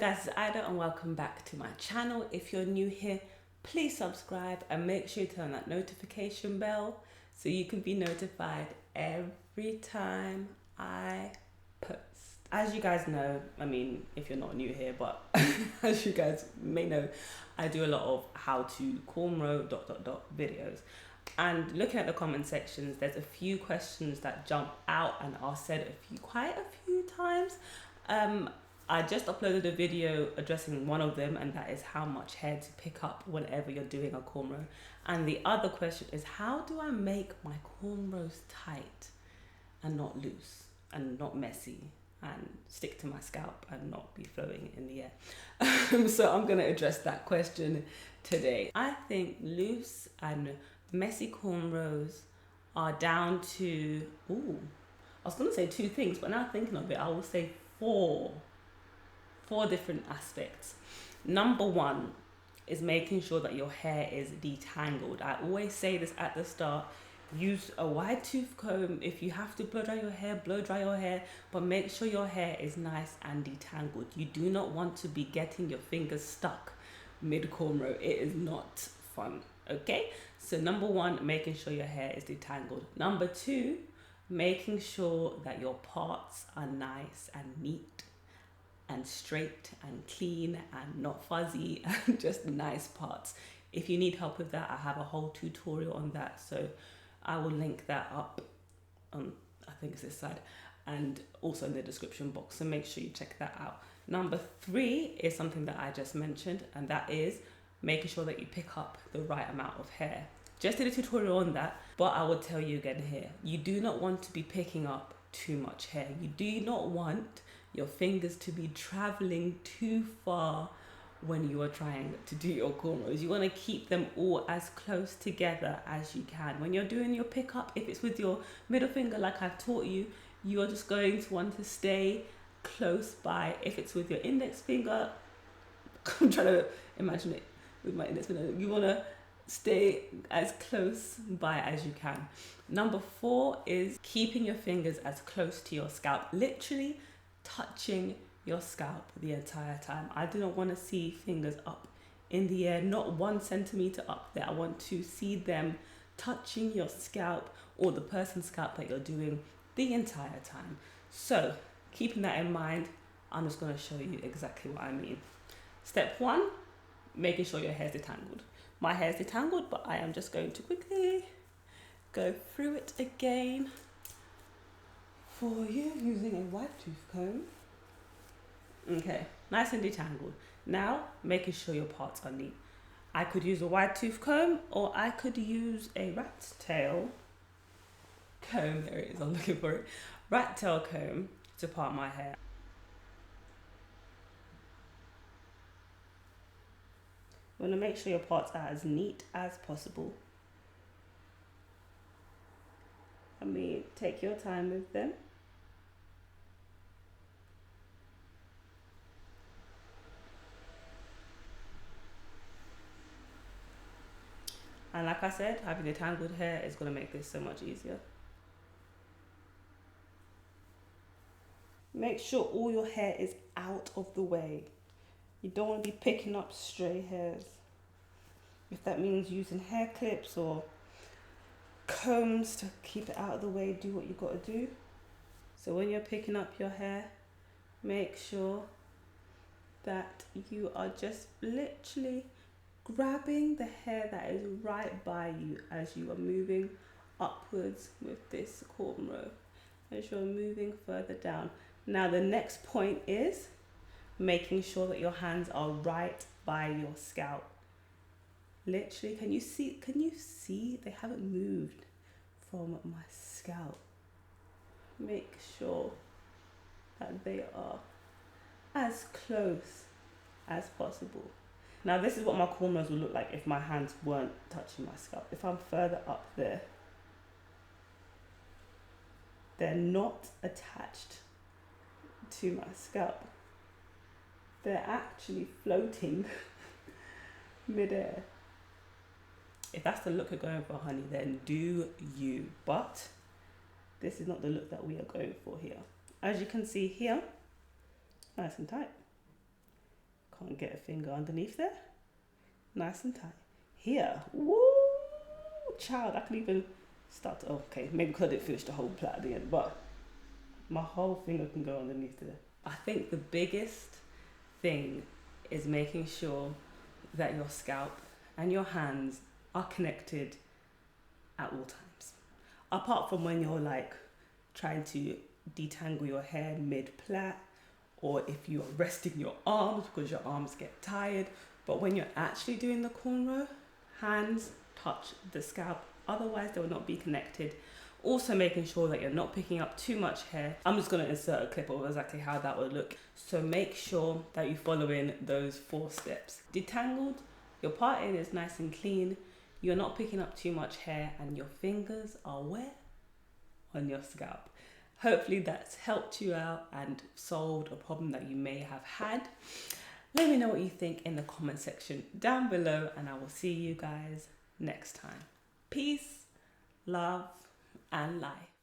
guys, it's Ida and welcome back to my channel. If you're new here, please subscribe and make sure you turn that notification bell so you can be notified every time I post. As you guys know, I mean, if you're not new here, but as you guys may know, I do a lot of how to cornrow ... videos. And looking at the comment sections, there's a few questions that jump out and are said quite a few times. I just uploaded a video addressing one of them, and that is how much hair to pick up whenever you're doing a cornrow. And the other question is, how do I make my cornrows tight and not loose and not messy and stick to my scalp and not be flowing in the air? So I'm going to address that question today. I think loose and messy cornrows are down to, I was going to say two things, but now thinking of it, I will say four different aspects. Number one is making sure that your hair is detangled. I always say this at the start: use a wide tooth comb. If you have to blow dry your hair, but make sure your hair is nice and detangled. You do not want to be getting your fingers stuck mid cornrow. It is not fun. Okay, so number one, making sure your hair is detangled. Number two, making sure that your parts are nice and neat and straight and clean and not fuzzy and just nice parts. If you need help with that, I have a whole tutorial on that, so I will link that up on, I think it's this side, and also in the description box, so make sure you check that out. Number three is something that I just mentioned, and that is making sure that you pick up the right amount of hair. Just did a tutorial on that, but I will tell you again here, you do not want to be picking up too much hair. You do not want your fingers to be traveling too far when you are trying to do your cornrows. You want to keep them all as close together as you can. When you're doing your pickup, if it's with your middle finger like I've taught you, you're just going to want to stay close by. If it's with your index finger, I'm trying to imagine it with my index finger, you want to stay as close by as you can. Number four is keeping your fingers as close to your scalp, literally touching your scalp the entire time. I do not want to see fingers up in the air, not 1 centimeter up there. I want to see them touching your scalp or the person's scalp that you're doing the entire time. So keeping that in mind, I'm just going to show you exactly what I mean. Step one, making sure your hair is detangled. My hair is detangled, but I am just going to quickly go through it again for you using a wide tooth comb. Okay, nice and detangled. Now, making sure your parts are neat. I could use a wide tooth comb, or I could use a rat tail comb. There it is, I'm looking for it. Rat tail comb to part my hair. You want to make sure your parts are as neat as possible. I mean, take your time with them. And like I said, having detangled hair is going to make this so much easier. Make sure all your hair is out of the way. You don't want to be picking up stray hairs. If that means using hair clips or combs to keep it out of the way, do what you got to do. So when you're picking up your hair, make sure that you are just literally grabbing the hair that is right by you as you are moving upwards with this cornrow, as you're moving further down. Now the next point is making sure that your hands are right by your scalp. Literally, can you see they haven't moved from my scalp? Make sure that they are as close as possible. Now this is what my cornrows will look like if my hands weren't touching my scalp. If I'm further up there, they're not attached to my scalp. They're actually floating midair. If that's the look you're going for, honey, then do you. But this is not the look that we are going for here. As you can see here, nice and tight. Can't get a finger underneath there. Nice and tight. Here, woo, child, I can even start to, okay, maybe because I didn't finish the whole plait at the end, but my whole finger can go underneath there. I think the biggest thing is making sure that your scalp and your hands are connected at all times. Apart from when you're like trying to detangle your hair mid-plait, or if you are resting your arms because your arms get tired. But when you're actually doing the cornrow, hands touch the scalp, otherwise they will not be connected. Also making sure that you're not picking up too much hair. I'm just going to insert a clip of exactly how that would look. So make sure that you follow in those 4 steps. Detangled, your parting is nice and clean, you're not picking up too much hair, and your fingers are where? On your scalp. Hopefully that's helped you out and solved a problem that you may have had. Let me know what you think in the comment section down below, and I will see you guys next time. Peace, love, and light.